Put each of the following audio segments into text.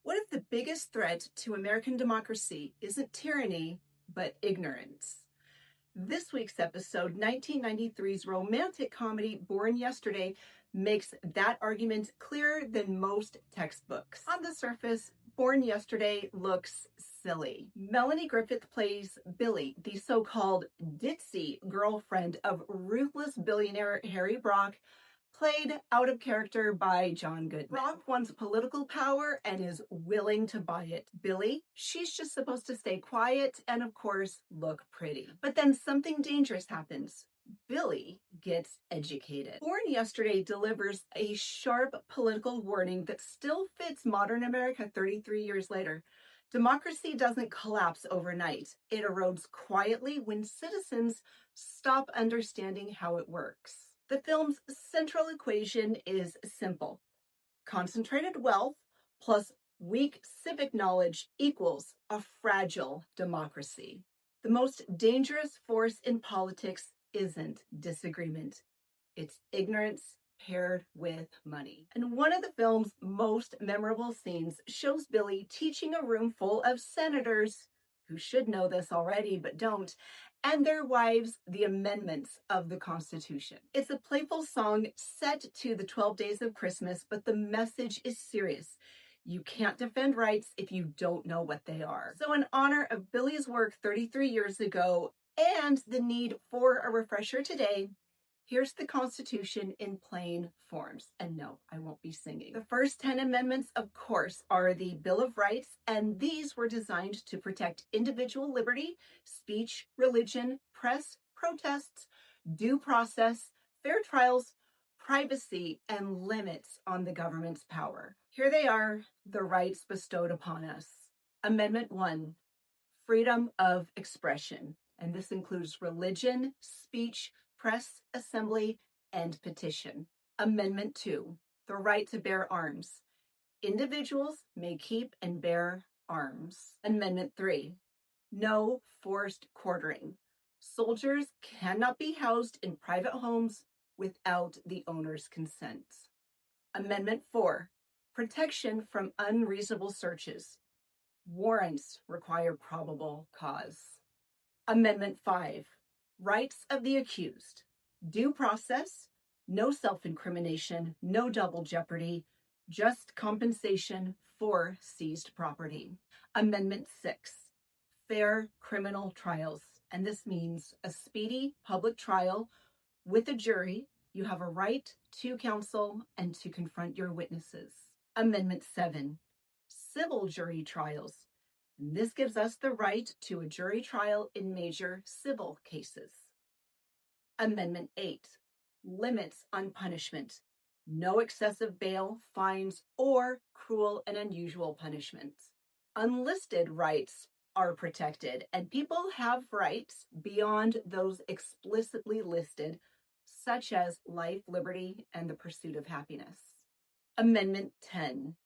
What if the biggest threat to American democracy isn't tyranny, but ignorance? This week's episode, 1993's romantic comedy Born Yesterday, makes that argument clearer than most textbooks. On the surface, Born Yesterday looks silly. Melanie Griffith plays Billy, the so-called ditzy girlfriend of ruthless billionaire Harry Brock, played out of character by John Goodman. Brock wants political power and is willing to buy it. Billy, she's just supposed to stay quiet and, of course, look pretty. But then something dangerous happens. Billy gets educated. Born Yesterday delivers a sharp political warning that still fits modern America 33 years later. Democracy doesn't collapse overnight. It erodes quietly when citizens stop understanding how it works. The film's central equation is simple. Concentrated wealth plus weak civic knowledge equals a fragile democracy. The most dangerous force in politics isn't disagreement. It's ignorance paired with money. And one of the film's most memorable scenes shows Billy teaching a room full of senators who should know this already but don't, and their wives the amendments of the Constitution. It's a playful song set to the 12 Days of Christmas, but the message is serious. You can't defend rights if you don't know what they are. So in honor of Billy's work 33 years ago and the need for a refresher today, here's the Constitution in plain forms. And no, I won't be singing. The first 10 amendments, of course, are the Bill of Rights, and these were designed to protect individual liberty, speech, religion, press, protests, due process, fair trials, privacy, and limits on the government's power. Here they are, the rights bestowed upon us. Amendment 1, freedom of expression. And this includes religion, speech, press, assembly, and petition. Amendment 2, the right to bear arms. Individuals may keep and bear arms. Amendment 3, no forced quartering. Soldiers cannot be housed in private homes without the owner's consent. Amendment 4, protection from unreasonable searches. Warrants require probable cause. Amendment 5, rights of the accused. Due process, no self-incrimination, no double jeopardy, just compensation for seized property. Amendment 6, fair criminal trials. And this means a speedy public trial with a jury. You have a right to counsel and to confront your witnesses. Amendment 7, civil jury trials. This gives us the right to a jury trial in major civil cases. Amendment 8, limits on punishment. No excessive bail, fines, or cruel and unusual punishments. Unlisted rights are protected, and people have rights beyond those explicitly listed, such as life, liberty, and the pursuit of happiness. Amendment 10,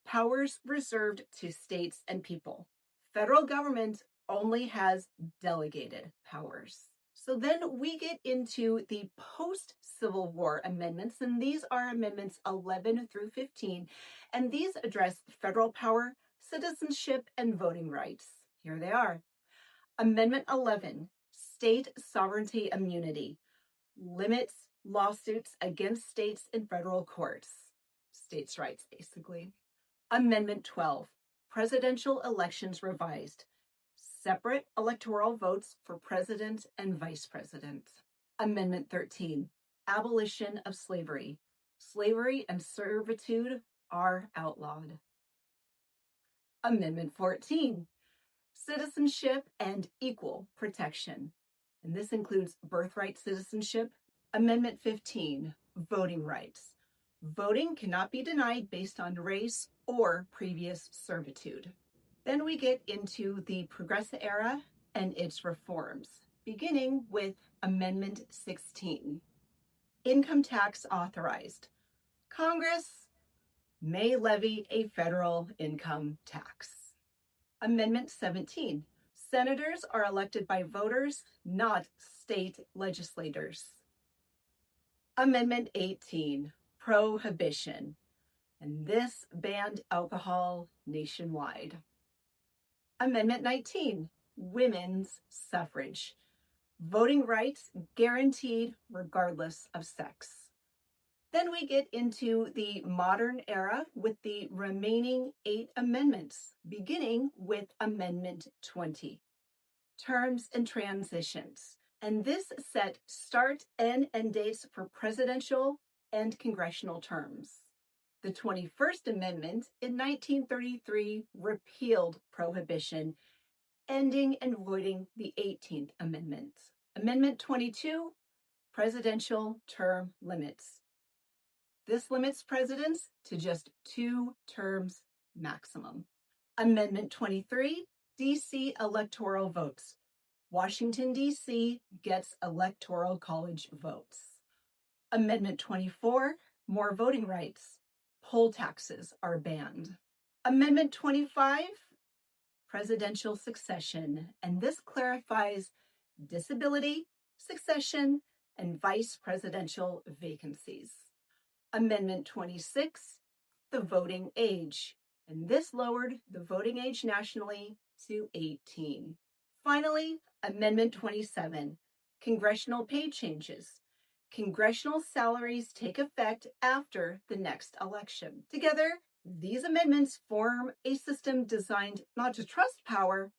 powers reserved to states and people. Federal government only has delegated powers. So then we get into the post-Civil War amendments, and these are amendments 11 through 15, and these address federal power, citizenship, and voting rights. Here they are. Amendment 11, state sovereignty immunity, limits lawsuits against states in federal courts. States' rights, basically. Amendment 12, presidential elections revised. Separate electoral votes for president and vice president. Amendment 13, abolition of slavery. Slavery and servitude are outlawed. Amendment 14, citizenship and equal protection. And this includes birthright citizenship. Amendment 15, voting rights. Voting cannot be denied based on race or previous servitude. Then we get into the Progressive era and its reforms, beginning with Amendment 16. Income tax authorized. Congress may levy a federal income tax. Amendment 17. Senators are elected by voters, not state legislators. Amendment 18. Prohibition. and this banned alcohol nationwide. Amendment 19, women's suffrage. Voting rights guaranteed regardless of sex. Then we get into the modern era with the remaining 8 amendments, beginning with Amendment 20, terms and transitions. And this set start and end dates for presidential and congressional terms. The 21st Amendment in 1933 repealed prohibition, ending and voiding the 18th Amendment. Amendment 22, presidential term limits. This limits presidents to just 2 terms maximum. Amendment 23, DC electoral votes. Washington, D.C. gets electoral college votes. Amendment 24, more voting rights. Poll taxes are banned. Amendment 25, presidential succession, and this clarifies disability, succession, and vice presidential vacancies. Amendment 26, the voting age, and this lowered the voting age nationally to 18. Finally, Amendment 27, congressional pay changes. Congressional salaries take effect after the next election. Together, these amendments form a system designed not to trust power,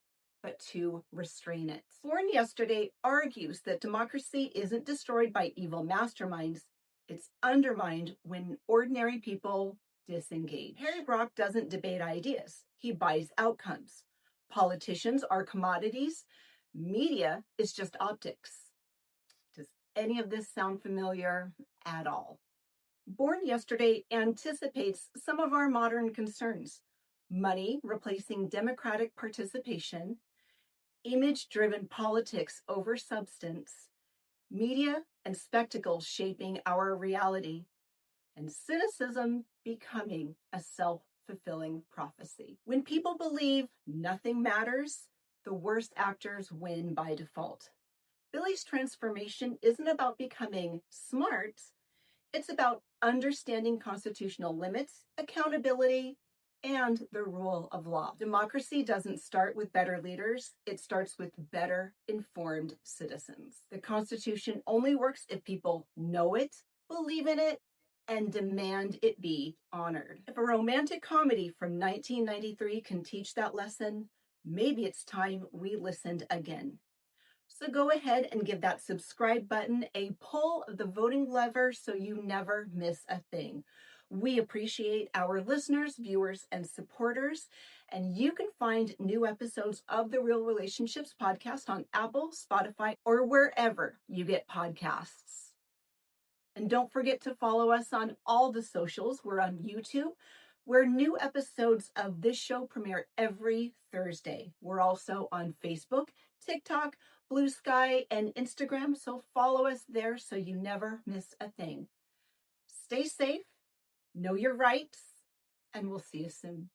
but to restrain it. Born Yesterday argues that democracy isn't destroyed by evil masterminds, it's undermined when ordinary people disengage. Harry Brock doesn't debate ideas, he buys outcomes. Politicians are commodities, media is just optics. Does any of this sound familiar at all? Born Yesterday anticipates some of our modern concerns: money replacing democratic participation, image-driven politics over substance, media and spectacle shaping our reality, and cynicism becoming a self-fulfilling prophecy. When people believe nothing matters, the worst actors win by default. Billy's transformation isn't about becoming smart, it's about understanding constitutional limits, accountability, and the rule of law. Democracy doesn't start with better leaders, it starts with better informed citizens. The Constitution only works if people know it, believe in it, and demand it be honored. If a romantic comedy from 1993 can teach that lesson, maybe it's time we listened again. So go ahead and give that subscribe button a pull of the voting lever so you never miss a thing. We appreciate our listeners, viewers, and supporters, and you can find new episodes of the Real Relationships podcast on Apple, Spotify, or wherever you get podcasts. And don't forget to follow us on all the socials. We're on YouTube, where new episodes of this show premiere every Thursday. We're also on Facebook, TikTok, Blue Sky, and Instagram, so follow us there so you never miss a thing. Stay safe, know your rights, and we'll see you soon.